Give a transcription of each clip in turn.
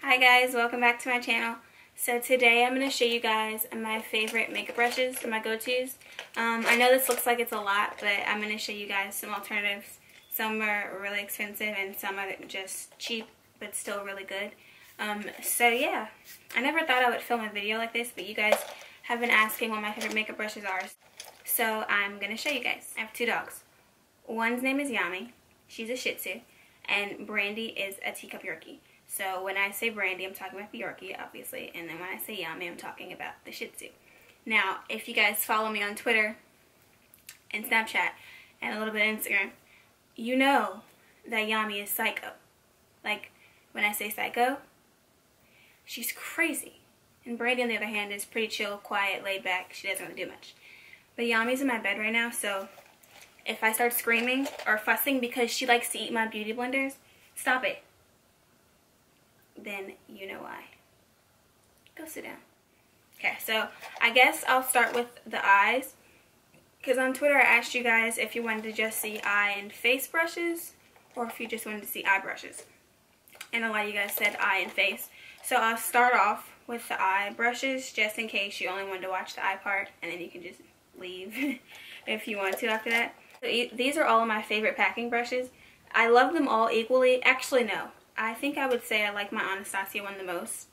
Hi guys, welcome back to my channel. So today I'm going to show you guys my favorite makeup brushes, my go-tos. I know this looks like it's a lot, but I'm going to show you guys some alternatives. Some are really expensive and some are just cheap but still really good. So yeah, I never thought I would film a video like this, but you guys have been asking what my favorite makeup brushes are. So I'm going to show you guys. I have two dogs. One's name is Yami. She's a Shih Tzu. And Brandy is a teacup Yorkie. So when I say Brandy, I'm talking about the Yorkie, obviously. And then when I say Yami, I'm talking about the Shih Tzu. Now, if you guys follow me on Twitter and Snapchat and a little bit of Instagram, you know that Yami is psycho. Like, when I say psycho, she's crazy. And Brandy, on the other hand, is pretty chill, quiet, laid back. She doesn't really do much. But Yami's in my bed right now, so if I start screaming or fussing because she likes to eat my beauty blenders, stop it. Then you know why. Go sit down. Okay, so I guess I'll start with the eyes. Because on Twitter I asked you guys if you wanted to just see eye and face brushes or if you just wanted to see eye brushes. And a lot of you guys said eye and face. So I'll start off with the eye brushes just in case you only wanted to watch the eye part. And then you can just leave if you want to after that. So these are all of my favorite packing brushes. I love them all equally. Actually, no. I think I would say I like my Anastasia one the most.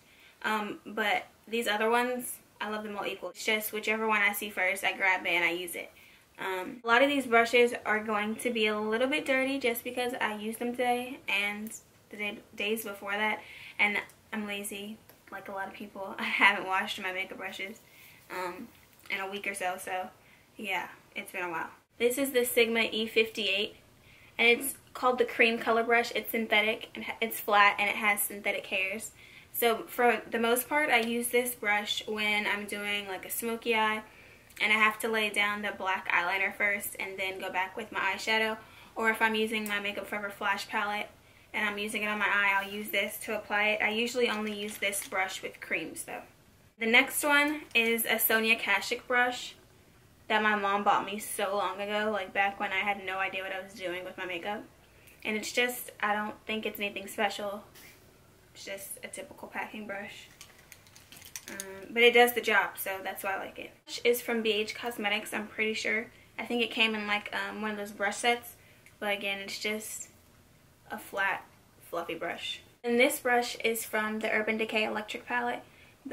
But these other ones, I love them all equally. It's just whichever one I see first, I grab it and I use it. A lot of these brushes are going to be a little bit dirty just because I used them today and the days before that. And I'm lazy, like a lot of people. I haven't washed my makeup brushes in a week or so. So, yeah, it's been a while. This is the Sigma E58, and it's called the cream color brush. It's synthetic, and it's flat, and it has synthetic hairs. So for the most part, I use this brush when I'm doing like a smoky eye, and I have to lay down the black eyeliner first, and then go back with my eyeshadow. Or if I'm using my Makeup Forever Flash palette, and I'm using it on my eye, I'll use this to apply it. I usually only use this brush with creams, though. The next one is a Sonia Kashuk brush that my mom bought me so long ago, like back when I had no idea what I was doing with my makeup. And it's just, I don't think it's anything special. It's just a typical packing brush. But it does the job, so that's why I like it. This is from BH Cosmetics, I'm pretty sure. I think it came in like one of those brush sets. But again, it's just a flat, fluffy brush. And this brush is from the Urban Decay Electric palette.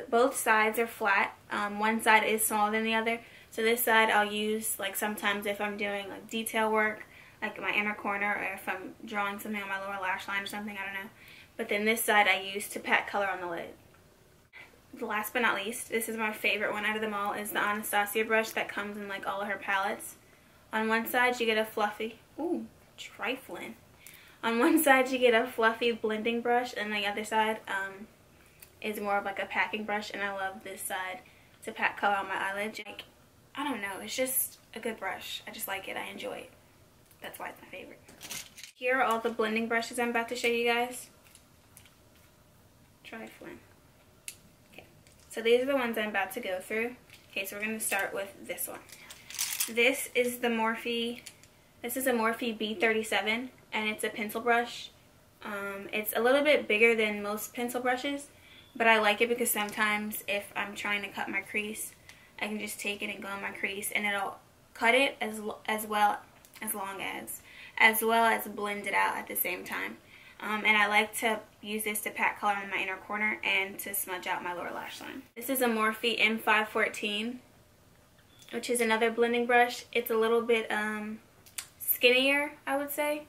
Both sides are flat. One side is smaller than the other. So this side I'll use like sometimes if I'm doing like detail work, like my inner corner, or if I'm drawing something on my lower lash line or something, I don't know. But then this side I use to pat color on the lid. Last but not least, this is my favorite one out of them all, is the Anastasia brush that comes in like all of her palettes. On one side you get a fluffy, ooh, trifling. On one side you get a fluffy blending brush, and the other side is more of like a packing brush, and I love this side to pat color on my eyelids. Like, I don't know, it's just a good brush. I just like it, I enjoy it. That's why it's my favorite. Here are all the blending brushes I'm about to show you guys. Trifling. Okay, so these are the ones I'm about to go through. Okay, so we're going to start with this one. This is the MORPHE, this is a MORPHE B37, and it's a pencil brush. It's a little bit bigger than most pencil brushes, but I like it because sometimes if I'm trying to cut my crease, I can just take it and go in my crease, and it'll cut it as well as blend it out at the same time. And I like to use this to pat color in my inner corner and to smudge out my lower lash line. This is a MORPHE M514, which is another blending brush. It's a little bit skinnier, I would say.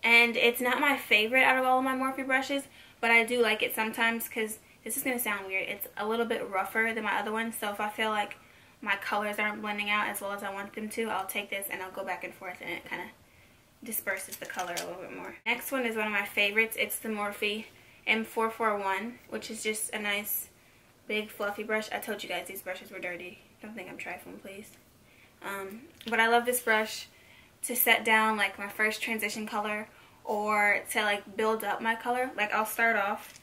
And it's not my favorite out of all of my MORPHE brushes, but I do like it sometimes because this is going to sound weird. It's a little bit rougher than my other ones, so if I feel like my colors aren't blending out as well as I want them to, I'll take this and I'll go back and forth, and it kind of disperses the color a little bit more. Next one is one of my favorites. It's the MORPHE M441, which is just a nice big fluffy brush. I told you guys these brushes were dirty. Don't think I'm trifling, please. But I love this brush to set down like my first transition color, or to like build up my color. Like I'll start off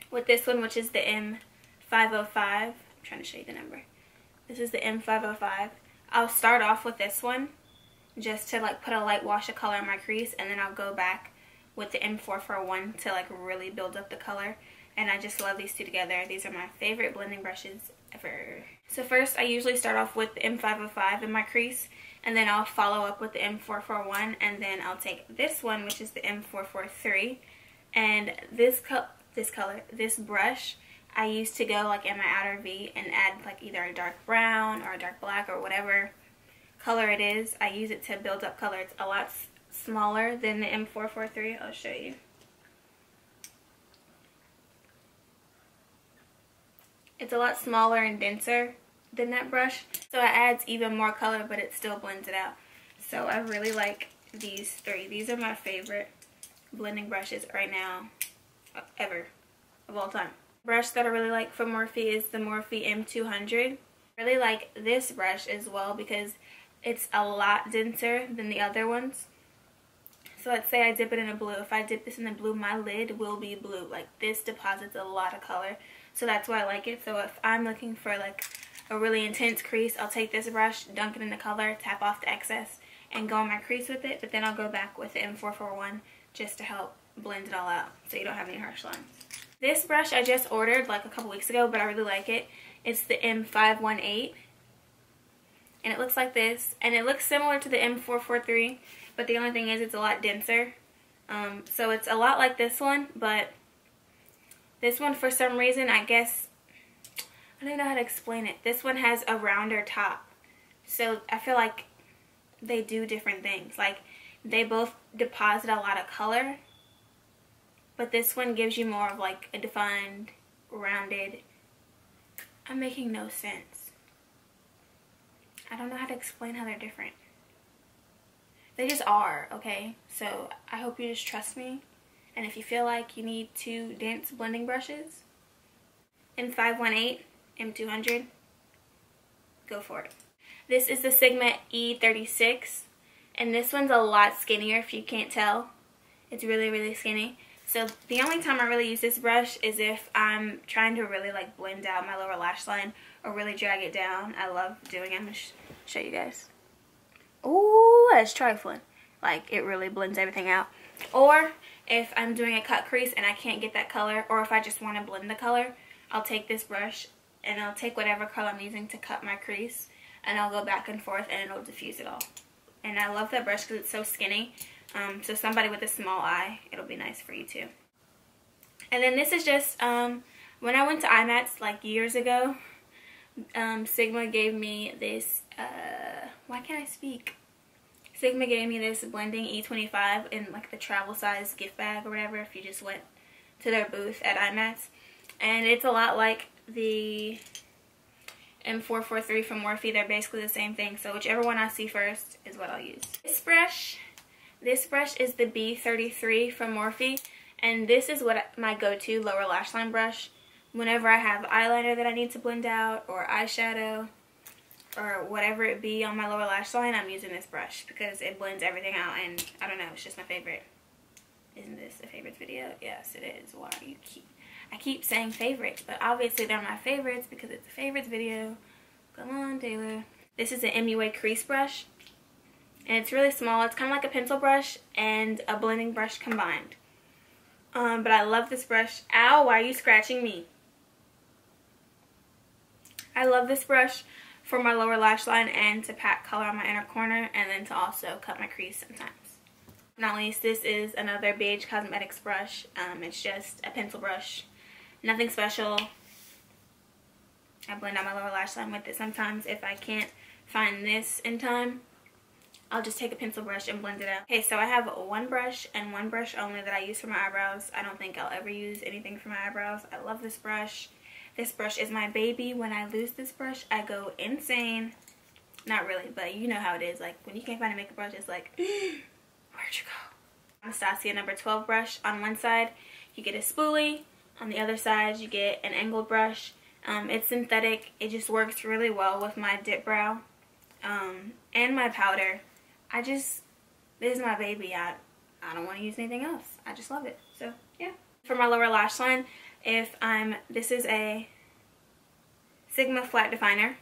with this one, which is the M505. I'm trying to show you the number. This is the M505. I'll start off with this one just to like put a light wash of color in my crease, and then I'll go back with the M441 to like really build up the color. And I just love these two together. These are my favorite blending brushes ever. So first, I usually start off with the M505 in my crease, and then I'll follow up with the M441, and then I'll take this one, which is the M443, and this brush I use to go like in my outer V and add like either a dark brown or a dark black or whatever color it is. I use it to build up color. It's a lot smaller than the M443. I'll show you. It's a lot smaller and denser than that brush, so it adds even more color, but it still blends it out. So I really like these three. These are my favorite blending brushes right now, ever, of all time. Brush that I really like from Morphe is the Morphe M200. I really like this brush as well because it's a lot denser than the other ones. So let's say I dip it in a blue. If I dip this in the blue, my lid will be blue. Like, this deposits a lot of color. So that's why I like it. So if I'm looking for like a really intense crease, I'll take this brush, dunk it in the color, tap off the excess, and go on my crease with it. But then I'll go back with the M441 just to help blend it all out so you don't have any harsh lines. This brush I just ordered like a couple weeks ago, but I really like it. It's the M518. And it looks like this. And it looks similar to the M443, but the only thing is it's a lot denser. So it's a lot like this one, but this one, for some reason, I guess, I don't even know how to explain it. This one has a rounder top. So I feel like they do different things. Like, they both deposit a lot of color, but this one gives you more of like a defined, rounded. I'm making no sense. I don't know how to explain how they're different. They just are, okay? So I hope you just trust me. And if you feel like you need two dense blending brushes, M518, M200, go for it. This is the Sigma E36, and this one's a lot skinnier if you can't tell. It's really, really skinny. So the only time I really use this brush is if I'm trying to really like blend out my lower lash line or really drag it down. I love doing it. I'm going to show you guys. Ooh, that's trifling. Like, it really blends everything out. Or if I'm doing a cut crease and I can't get that color, or if I just want to blend the color, I'll take this brush and I'll take whatever color I'm using to cut my crease, and I'll go back and forth and it'll diffuse it all. And I love that brush because it's so skinny. So somebody with a small eye, it'll be nice for you too. And then this is just, when I went to IMATS like years ago, Sigma gave me this, why can't I speak? Sigma gave me this blending E25 in like the travel size gift bag or whatever if you just went to their booth at IMATS. And it's a lot like the M443 from Morphe. They're basically the same thing. So whichever one I see first is what I'll use. This brush is the B33 from Morphe. And this is what my go-to lower lash line brush. Whenever I have eyeliner that I need to blend out or eyeshadow or whatever it be on my lower lash line, I'm using this brush because it blends everything out, and I don't know, it's just my favorite. Isn't this a favorites video? Yes, it is. Why you I keep saying favorites, but obviously they're my favorites because it's a favorites video. Come on, Taylor. This is an MUA crease brush, and it's really small. It's kind of like a pencil brush and a blending brush combined. But I love this brush. Ow, why are you scratching me? I love this brush for my lower lash line and to pack color on my inner corner, and then to also cut my crease sometimes. Not least, this is another BH Cosmetics brush. It's just a pencil brush. Nothing special. I blend out my lower lash line with it sometimes. If I can't find this in time, I'll just take a pencil brush and blend it out. Okay, so I have one brush and one brush only that I use for my eyebrows. I don't think I'll ever use anything for my eyebrows. I love this brush. This brush is my baby. When I lose this brush, I go insane. Not really, but you know how it is. Like, when you can't find a makeup brush, it's like, where'd you go? Anastasia number 12 brush. On one side, you get a spoolie. On the other side, you get an angled brush. It's synthetic. It just works really well with my dip brow and my powder. This is my baby. I don't want to use anything else. I just love it. So, yeah. For my lower lash line, this is a Sigma flat definer.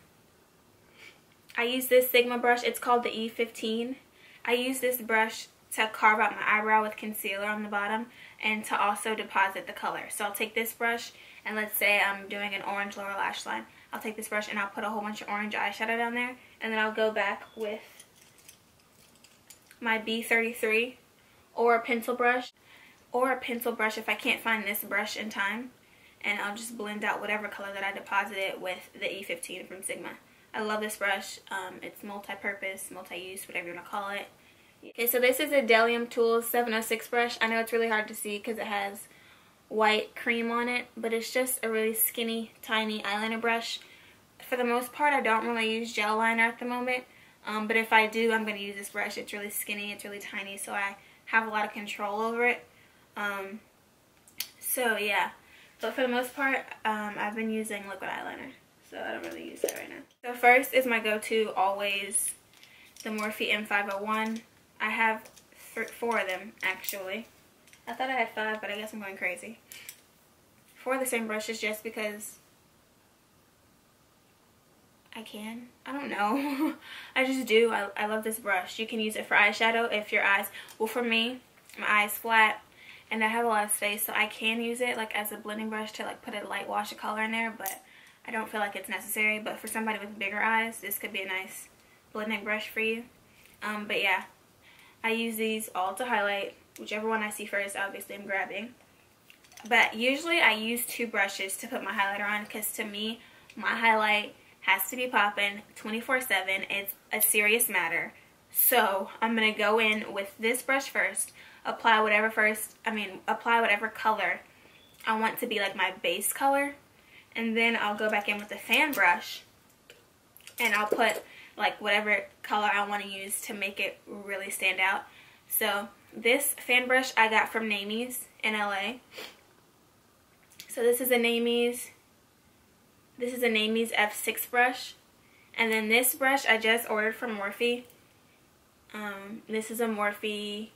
I use this Sigma brush. It's called the E15. I use this brush to carve out my eyebrow with concealer on the bottom and to also deposit the color. So I'll take this brush, and let's say I'm doing an orange lower lash line. I'll take this brush and I'll put a whole bunch of orange eyeshadow down there, and then I'll go back with my B33 or a pencil brush if I can't find this brush in time, and I'll just blend out whatever color that I deposited with the E15 from Sigma. I love this brush. It's multi-purpose, multi-use, whatever you want to call it. Okay, so this is a Delium Tools 706 brush. I know it's really hard to see because it has white cream on it, but it's just a really skinny, tiny eyeliner brush. For the most part, I don't really use gel liner at the moment, but if I do, I'm going to use this brush. It's really skinny, it's really tiny, so I have a lot of control over it. So yeah, but for the most part, I've been using liquid eyeliner, so I don't really use that right now. So first is my go-to, always, the Morphe M501. I have 4 of them, actually. I thought I had 5, but I guess I'm going crazy. 4 of the same brushes just because I can. I don't know. I just do. I love this brush. You can use it for eyeshadow if your eyes, well, for me, my eyes flat and I have a lot of space, so I can use it like as a blending brush to like put a light wash of color in there, but I don't feel like it's necessary. But for somebody with bigger eyes, this could be a nice blending brush for you. But yeah, I use these all to highlight. Whichever one I see first, obviously I'm grabbing. But usually I use 2 brushes to put my highlighter on, because to me, my highlight has to be popping 24/7. It's a serious matter. So I'm going to go in with this brush first, apply whatever color I want to be like my base color, and then I'll go back in with the fan brush and I'll put like whatever color I want to use to make it really stand out. So this fan brush I got from Namies in LA. So this is a Namies F6 brush, and then this brush I just ordered from Morphe. This is a Morphe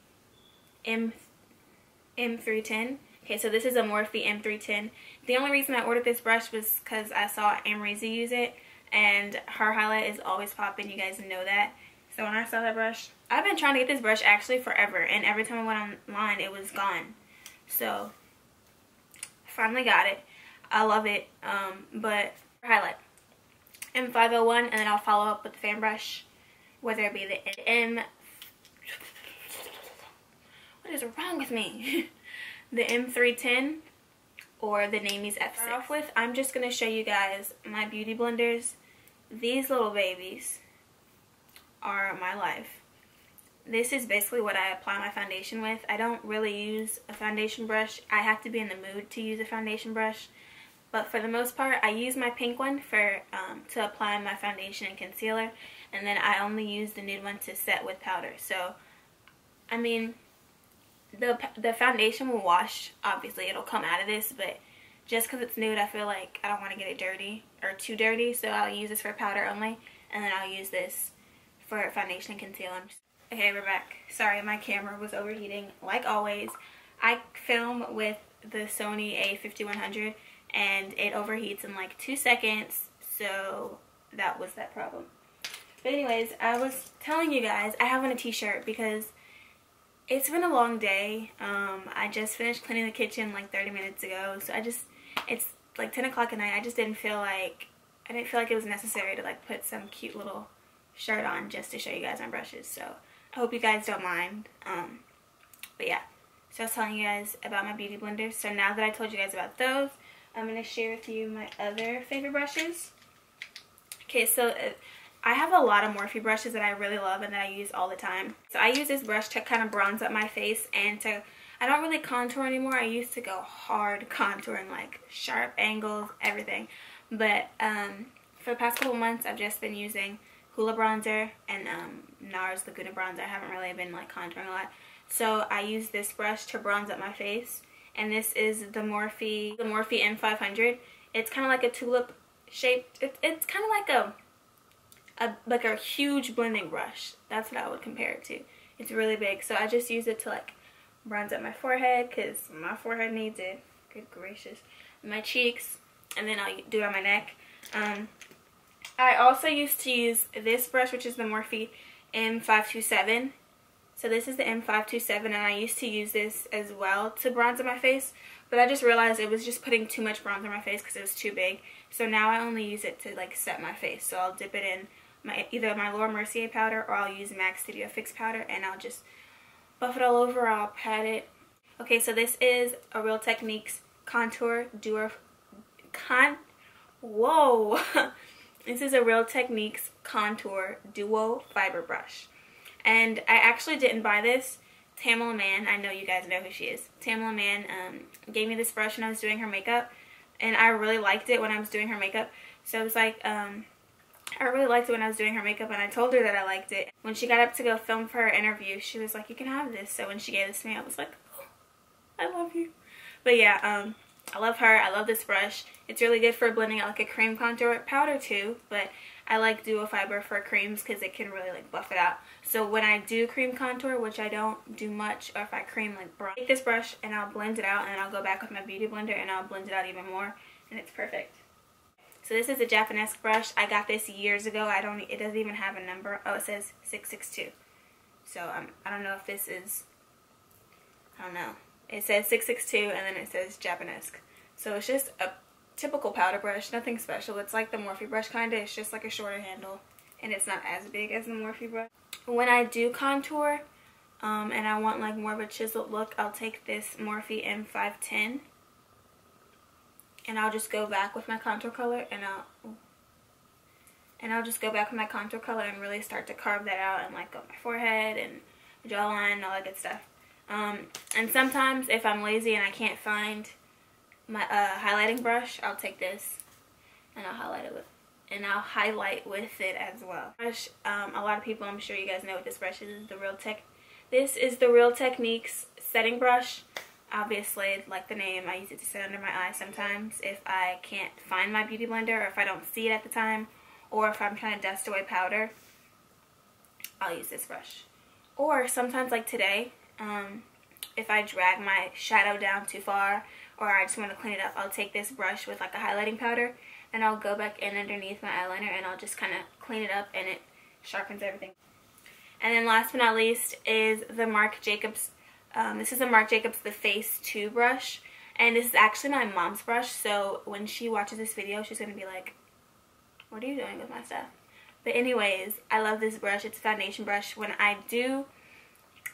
M310. Okay, so this is a Morphe M310. The only reason I ordered this brush was because I saw Amrezy use it, and her highlight is always popping. You guys know that. So when I saw that brush, I've been trying to get this brush actually forever, and every time I went online it was gone. So I finally got it. I love it. But highlight M501, and then I'll follow up with the fan brush, whether it be the what is wrong with me? The M310 or the Namies F6. To start off with, I'm just going to show you guys my beauty blenders. These little babies are my life. This is basically what I apply my foundation with. I don't really use a foundation brush. I have to be in the mood to use a foundation brush. But for the most part, I use my pink one for to apply my foundation and concealer. And then I only use the nude one to set with powder. So, I mean, the foundation will wash. Obviously, it'll come out of this. But just because it's nude, I feel like I don't want to get it dirty or too dirty. So I'll use this for powder only. And then I'll use this for foundation and concealer. Okay, we're back. Sorry, my camera was overheating. Like always, I film with the Sony a5100. And it overheats in like 2 seconds, so that was that problem. But anyways, I was telling you guys I have on a t-shirt because it's been a long day. I just finished cleaning the kitchen like 30 minutes ago, so it's like 10 o'clock at night. I didn't feel like it was necessary to like put some cute little shirt on just to show you guys my brushes. So I hope you guys don't mind. But yeah, so I was telling you guys about my beauty blenders. So now that I told you guys about those, I'm going to share with you my other favorite brushes. Okay, so I have a lot of Morphe brushes that I really love and that I use all the time. So I use this brush to kind of bronze up my face, and I don't really contour anymore. I used to go hard contouring, like sharp angles, everything. But for the past couple months, I've just been using Hoola bronzer and NARS Laguna bronzer. I haven't really been like contouring a lot. So I use this brush to bronze up my face. And this is the Morphe M500. It's kind of like a tulip shaped. It's kind of like a huge blending brush. That's what I would compare it to. It's really big. So I just use it to like bronze up my forehead because my forehead needs it. Good gracious. My cheeks, and then I'll do it on my neck. I also used to use this brush, which is the Morphe M527. So this is the M527, and I used to use this as well to bronze on my face, but I just realized it was just putting too much bronze on my face because it was too big. So now I only use it to like set my face. So I'll dip it in either my Laura Mercier powder, or I'll use MAC Studio Fix powder, and I'll just buff it all over. I'll pat it. Okay, so this is a Real Techniques Contour Duo. This is a Real Techniques Contour Duo Fiber Brush. And I actually didn't buy this. Tamela Mann, I know you guys know who she is. Tamela Mann gave me this brush when I was doing her makeup, and I really liked it when I was doing her makeup. So it was like, I really liked it when I was doing her makeup, and I told her that I liked it. When she got up to go film for her interview, she was like, you can have this. So when she gave this to me, I was like, oh, I love you. But yeah, I love her. I love this brush. It's really good for blending out like a cream contour powder too, but I like duo fiber for creams because it can really like buff it out. So when I do cream contour, which I don't do much, or if I cream like bronze, I take this brush and I'll blend it out, and I'll go back with my beauty blender and I'll blend it out even more, and it's perfect. So this is a Japanese brush. I got this years ago. It doesn't even have a number. Oh, it says 662. So I don't know if this is, I don't know. It says 662 and then it says Japanese. So it's just a typical powder brush, nothing special. It's like the Morphe brush kinda. It's just like a shorter handle, and it's not as big as the Morphe brush. When I do contour and I want like more of a chiseled look, I'll take this Morphe M510 and I'll just go back with my contour color, and I'll just go back with my contour color and really start to carve that out and like go my forehead and jawline and all that good stuff. And sometimes if I'm lazy and I can't find my highlighting brush, I'll take this and I'll highlight with it as well. A lot of people, I'm sure you guys know what this brush is. This is the Real Techniques setting brush. Obviously, like the name, I use it to set under my eye sometimes if I can't find my beauty blender, or if I don't see it at the time, or if I'm trying to dust away powder, I'll use this brush. Or sometimes like today, if I drag my shadow down too far, or I just want to clean it up, I'll take this brush with like a highlighting powder and I'll go back in underneath my eyeliner and I'll just kind of clean it up, and it sharpens everything. And then last but not least is the Marc Jacobs. This is a Marc Jacobs The Face 2 brush, and this is actually my mom's brush, so when she watches this video, she's going to be like, what are you doing with my stuff? But anyways, I love this brush. It's a foundation brush. When I do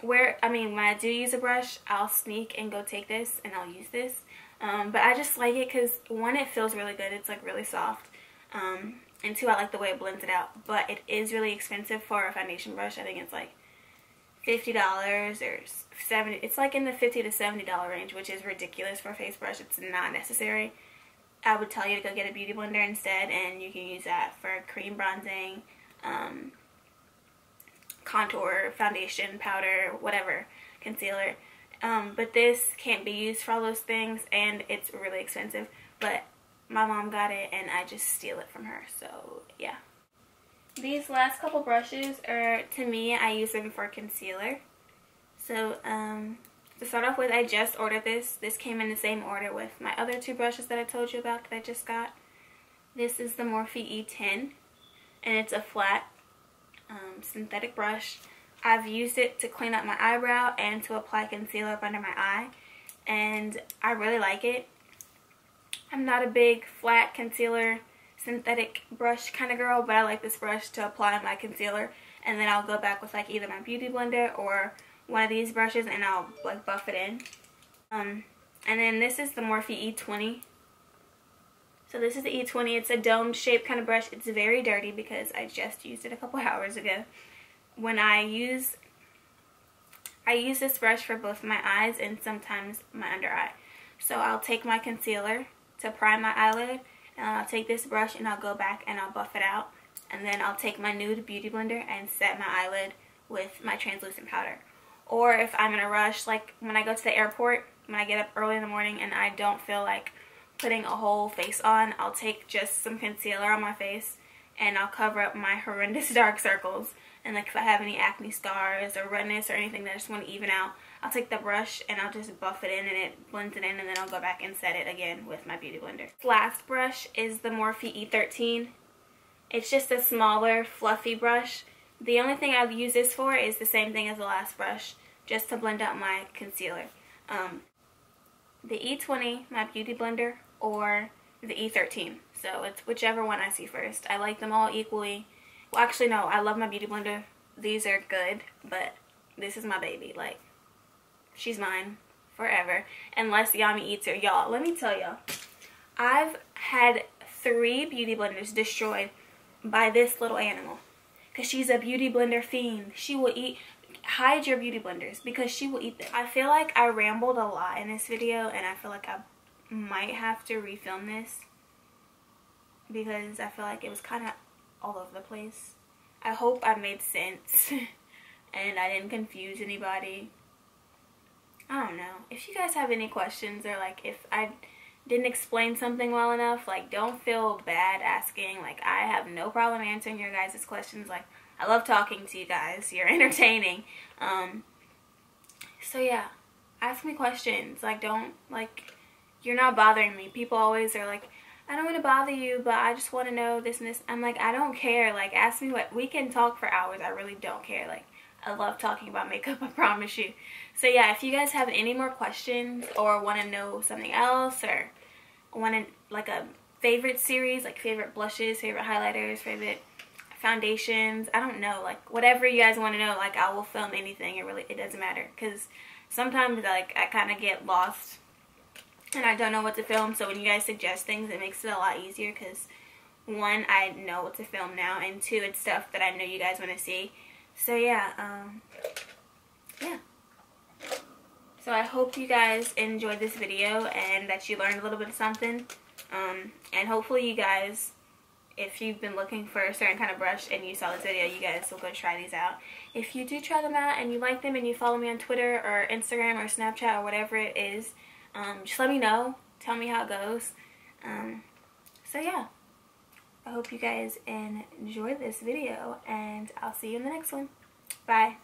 use a brush, I'll sneak and go take this and I'll use this. But I just like it because, one, it feels really good. It's like really soft. And two, I like the way it blends it out. But it is really expensive for a foundation brush. I think it's like $50 or $70. It's like in the $50 to $70 range, which is ridiculous for a face brush. It's not necessary. I would tell you to go get a beauty blender instead, and you can use that for cream bronzing, contour, foundation, powder, whatever, concealer. But this can't be used for all those things, and it's really expensive. But my mom got it, and I just steal it from her. So yeah. These last couple brushes are, to me, I use them for concealer. So to start off with, I just ordered this. This came in the same order with my other two brushes that I told you about that I just got. This is the Morphe E10, and it's a flat synthetic brush. I've used it to clean up my eyebrow and to apply concealer up under my eye, and I really like it. I'm not a big flat concealer synthetic brush kind of girl, but I like this brush to apply my concealer, and then I'll go back with like either my beauty blender or one of these brushes and I'll like buff it in. And then this is the Morphe E20. So this is the E20. It's a dome shaped kind of brush. It's very dirty because I just used it a couple hours ago. When I use this brush for both my eyes and sometimes my under eye. So I'll take my concealer to prime my eyelid, and I'll take this brush and I'll go back and I'll buff it out. And then I'll take my nude beauty blender and set my eyelid with my translucent powder. Or if I'm in a rush, like when I go to the airport, when I get up early in the morning and I don't feel like putting a whole face on, I'll take just some concealer on my face and I'll cover up my horrendous dark circles. And like if I have any acne scars or redness or anything that I just want to even out, I'll take the brush and I'll just buff it in and it blends it in, and then I'll go back and set it again with my beauty blender. This last brush is the Morphe E13. It's just a smaller, fluffy brush. The only thing I've used this for is the same thing as the last brush, just to blend out my concealer. The E20, my beauty blender, or the E13. So it's whichever one I see first. I like them all equally. Well, actually, no, I love my beauty blender. These are good, but this is my baby. Like, she's mine forever, unless Yami eats her. Y'all, let me tell y'all, I've had 3 beauty blenders destroyed by this little animal, because she's a beauty blender fiend. She will eat. Hide your beauty blenders, because she will eat them. I feel like I rambled a lot in this video, and I feel like I might have to refilm this, because I feel like it was kind of all over the place. I hope I made sense and I didn't confuse anybody. I don't know. If you guys have any questions, or like if I didn't explain something well enough, like, don't feel bad asking. Like, I have no problem answering your guys' questions. Like, I love talking to you guys. You're entertaining. So yeah, ask me questions. Like, don't, like, you're not bothering me. People always are like, I don't want to bother you, but I just want to know this and this. I'm like, I don't care. Like, ask me what, we can talk for hours. I really don't care. Like, I love talking about makeup, I promise you. So yeah, if you guys have any more questions, or want to know something else, or want to, like, a favorite series, like favorite blushes, favorite highlighters, favorite foundations, I don't know, like, whatever you guys want to know, like, I will film anything. It doesn't matter, because sometimes, like, I kind of get lost and I don't know what to film. So when you guys suggest things, it makes it a lot easier, because 1, I know what to film now, and 2, it's stuff that I know you guys want to see. So yeah, yeah. So I hope you guys enjoyed this video, and that you learned a little bit of something. And hopefully you guys, if you've been looking for a certain kind of brush and you saw this video, you guys will go try these out. If you do try them out and you like them, and you follow me on Twitter or Instagram or Snapchat or whatever it is, just let me know. Tell me how it goes. So yeah, I hope you guys enjoyed this video, and I'll see you in the next one. Bye.